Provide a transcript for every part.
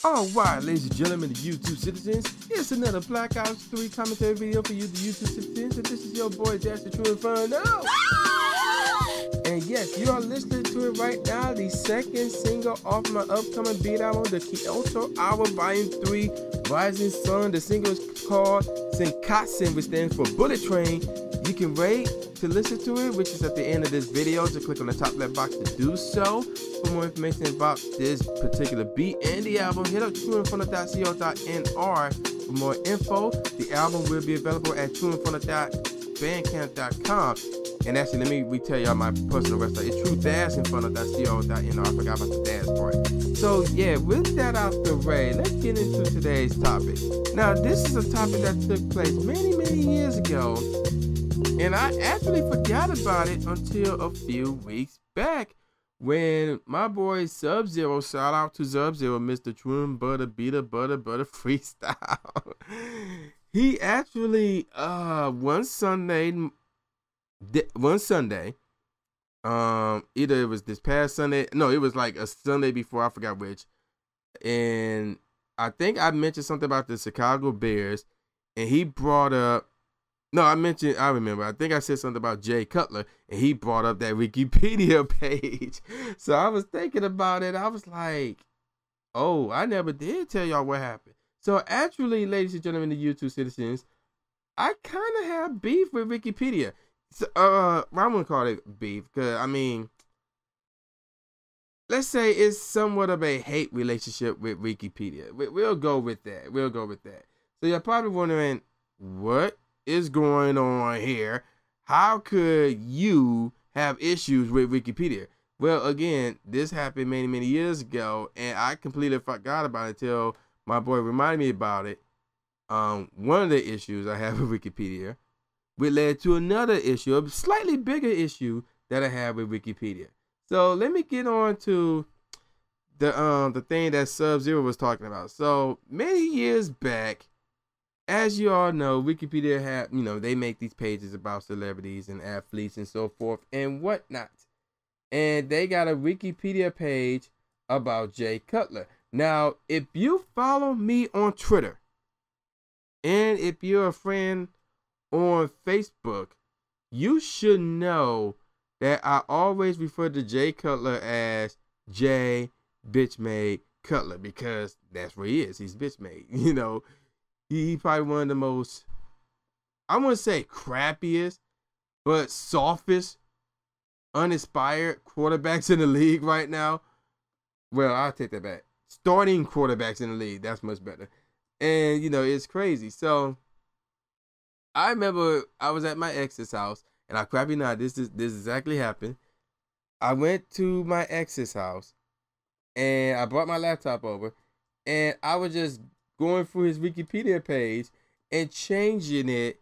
Alright, ladies and gentlemen, the YouTube citizens, it's another Black Ops 3 commentary video for you, the YouTube citizens, and this is your boy, Dash the Tru Inferno. And yes, you are listening to it right now, the second single off my upcoming beat album, the Kyoto Hour Volume 3, Rising Sun. The single is called Senkatsu, which stands for Bullet Train. You can rate to listen to it, which is at the end of this video, so click on the top left box to do so. For more information about this particular beat and the album, hit up truinferno.co.nr for more info. The album will be available at truinferno.bandcamp.com. And actually, let me retell y'all my personal website. It's true-inferno.co.nr. I forgot about the dash part. So yeah, with that out the way, let's get into today's topic. Now, this is a topic that took place many years ago, and I actually forgot about it until a few weeks back when my boy Sub-Zero, shout out to Sub-Zero, Mr. Tru Butter Freestyle. He actually one Sunday, either it was this past Sunday, no, it was like a Sunday before, I forgot which, and I think I mentioned something about the Chicago Bears, and he brought up, I remember, I think I said something about Jay Cutler, and he brought up that Wikipedia page. So I was thinking about it. I was like, oh, I never did tell y'all what happened. So actually, ladies and gentlemen, the YouTube citizens, I kind of have beef with Wikipedia. So, I wouldn't call it beef, because, I mean, let's say it's somewhat of a hate relationship with Wikipedia. We'll go with that. So you're probably wondering, what is going on here? How could you have issues with Wikipedia? Well, again, this happened many years ago, and I completely forgot about it until my boy reminded me about it. One of the issues I have with Wikipedia, which led to another issue, a slightly bigger issue that I have with Wikipedia. So let me get on to the thing that Sub-Zero was talking about. So many years back, as you all know, Wikipedia have, they make these pages about celebrities and athletes and so forth and whatnot. And they got a Wikipedia page about Jay Cutler. Now, if you follow me on Twitter, and if you're a friend on Facebook, you should know that I always refer to Jay Cutler as Jay Bitch-Made Cutler, because that's where he is. He's bitch-made, He probably one of the most, I wouldn't say crappiest, but softest, uninspired quarterbacks in the league right now. Well, I'll take that back. Starting quarterbacks in the league, that's much better. And, it's crazy. So, I remember I was at my ex's house, and I crap you not, this exactly happened. I went to my ex's house, and I brought my laptop over, and I was just going through his Wikipedia page and changing it.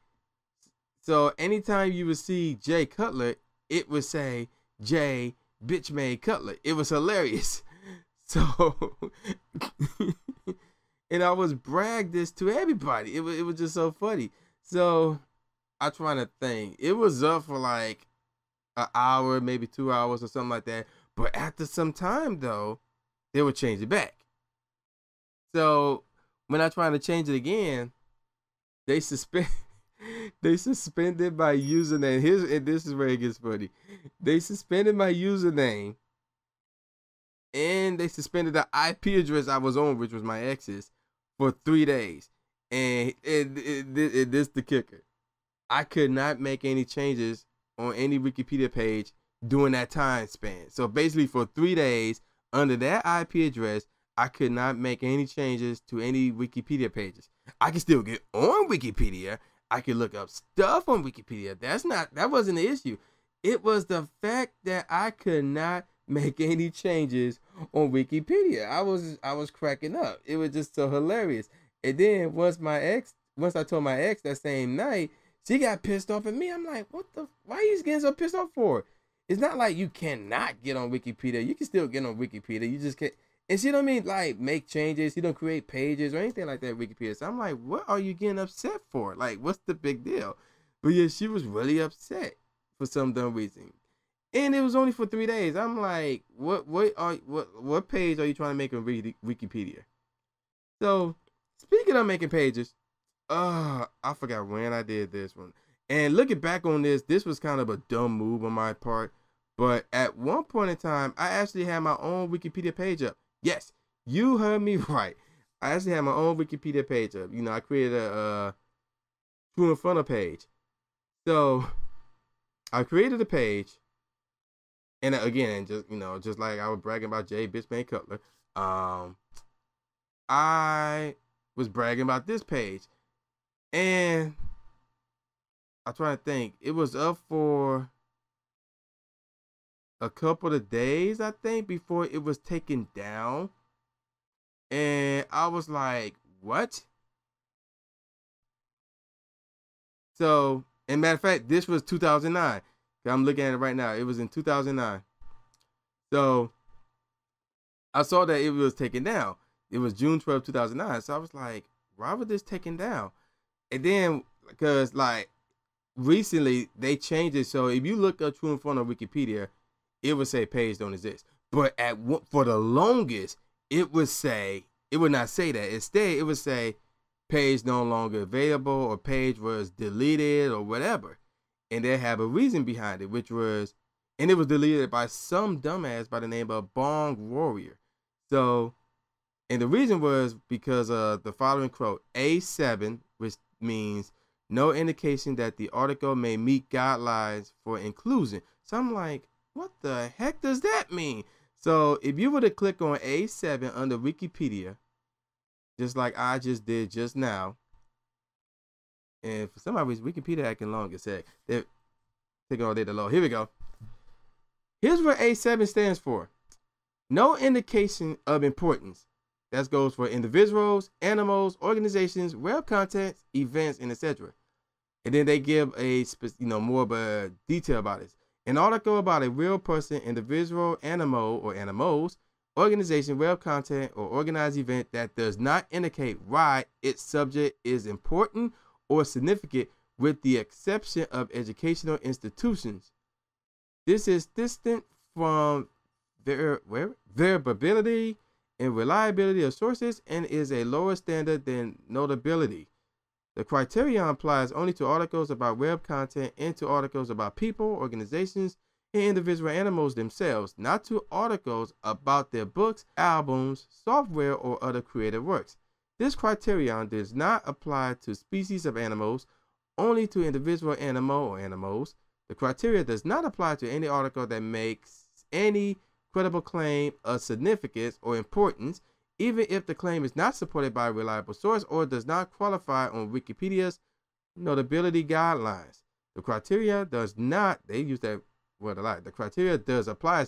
So anytime you would see Jay Cutler, it would say Jay Bitch-Made Cutler. It was hilarious. So, and I was brag this to everybody. It was just so funny. So I'm trying to think. It was up for like an hour, maybe 2 hours or something like that. But after some time though, they would change it back. So when I tried to change it again, they suspended my username. And this is where it gets funny. They suspended my username, and they suspended the IP address I was on, which was my ex's, for 3 days. And this the kicker. I could not make any changes on any Wikipedia page during that time span. So basically for 3 days, under that IP address, I could not make any changes to any Wikipedia pages. I could still get on Wikipedia. I could look up stuff on Wikipedia. That wasn't the issue. It was the fact that I could not make any changes on Wikipedia. I was cracking up. It was just so hilarious. And then once I told my ex that same night, she got pissed off at me. I'm like, why are you getting so pissed off for? It's not like you cannot get on Wikipedia. You can still get on Wikipedia. You just can't. And she don't mean like make changes. She don't create pages or anything like that with Wikipedia. So I'm like, what are you getting upset for? Like, what's the big deal? But yeah, she was really upset for some dumb reason. And it was only for 3 days. I'm like, what page are you trying to make on Wikipedia? So, speaking of making pages, I forgot when I did this one. And looking back on this was kind of a dumb move on my part. But at one point in time, I actually had my own Wikipedia page up. Yes, you heard me right. I actually had my own Wikipedia page up. You know, I created a Tru Inferno page. So I created a page, and again, just like I was bragging about Jay Bitchman Cutler, I was bragging about this page, and I'm trying to think. It was up for a couple of days, I think, before it was taken down. And I was like, what? So, and matter of fact, this was 2009. I'm looking at it right now. It was in 2009. So, I saw that it was taken down. It was June 12, 2009. So, I was like, why was this taken down? And then, because, like, recently, they changed it. So, if you look up Tru Inferno on Wikipedia, it would say page don't exist. But for the longest, it would not say that. Instead, it would say page no longer available, or page was deleted, or whatever. And they have a reason behind it, and it was deleted by some dumbass by the name of Bong Warrior. So, and the reason was because of the following quote, A7, which means no indication that the article may meet guidelines for inclusion. So I'm like, what the heck does that mean? So if you were to click on A7 under Wikipedia, just like I just did just now, and for some reason Wikipedia acting long as heck. They're taking all day to load. Here we go. Here's what A7 stands for. No indication of importance. That goes for individuals, animals, organizations, web content, events, and etc. And then they give a more of a detail about it. An article about a real person, individual, animal, or animals, organization, web content, or organized event that does not indicate why its subject is important or significant, with the exception of educational institutions. This is distant from variability and reliability of sources and is a lower standard than notability. The criterion applies only to articles about web content and to articles about people, organizations, and individual animals themselves, not to articles about their books, albums, software, or other creative works. This criterion does not apply to species of animals, only to individual animal or animals. The criteria does not apply to any article that makes any credible claim of significance or importance, even if the claim is not supported by a reliable source or does not qualify on Wikipedia's notability guidelines. The criteria does not, they use that word a lot, the criteria does apply,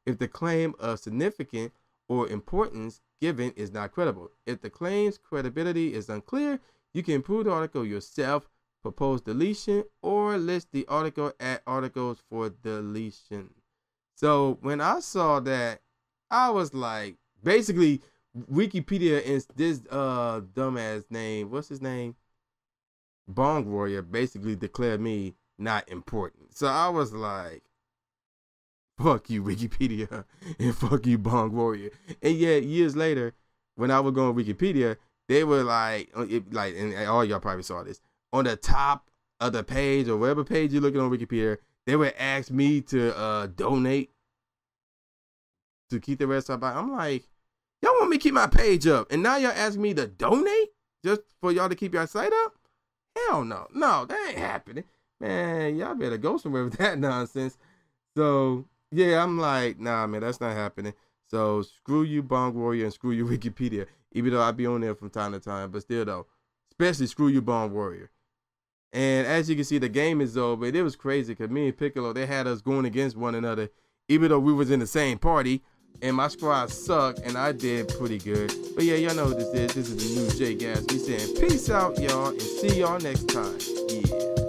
if the claim of significance or importance given is not credible. If the claim's credibility is unclear, you can improve the article yourself, propose deletion, or list the article at articles for deletion. So when I saw that, I was like, basically, Wikipedia is this dumbass name, what's his name? Bong Warrior basically declared me not important. So I was like, fuck you, Wikipedia, and fuck you, Bong Warrior. And yet, years later, when I would go on Wikipedia, they were like, and all y'all probably saw this, on the top of the page or whatever page you're looking on Wikipedia, they would ask me to donate to keep the rest up. I'm like, y'all want me to keep my page up, and now y'all ask me to donate just for y'all to keep your site up? Hell no. No, that ain't happening. Man, y'all better go somewhere with that nonsense. So, yeah, I'm like, nah, man, that's not happening. So, screw you, Bong Warrior, and screw you, Wikipedia. Even though I be on there from time to time, but still, though, especially screw you, Bong Warrior. And as you can see, the game is over. It was crazy because me and Piccolo, they had us going against one another, even though we was in the same party. And my squad sucked, and I did pretty good. But yeah, y'all know who this is. This is the new J Gas. We saying peace out, y'all, and see y'all next time. Yeah.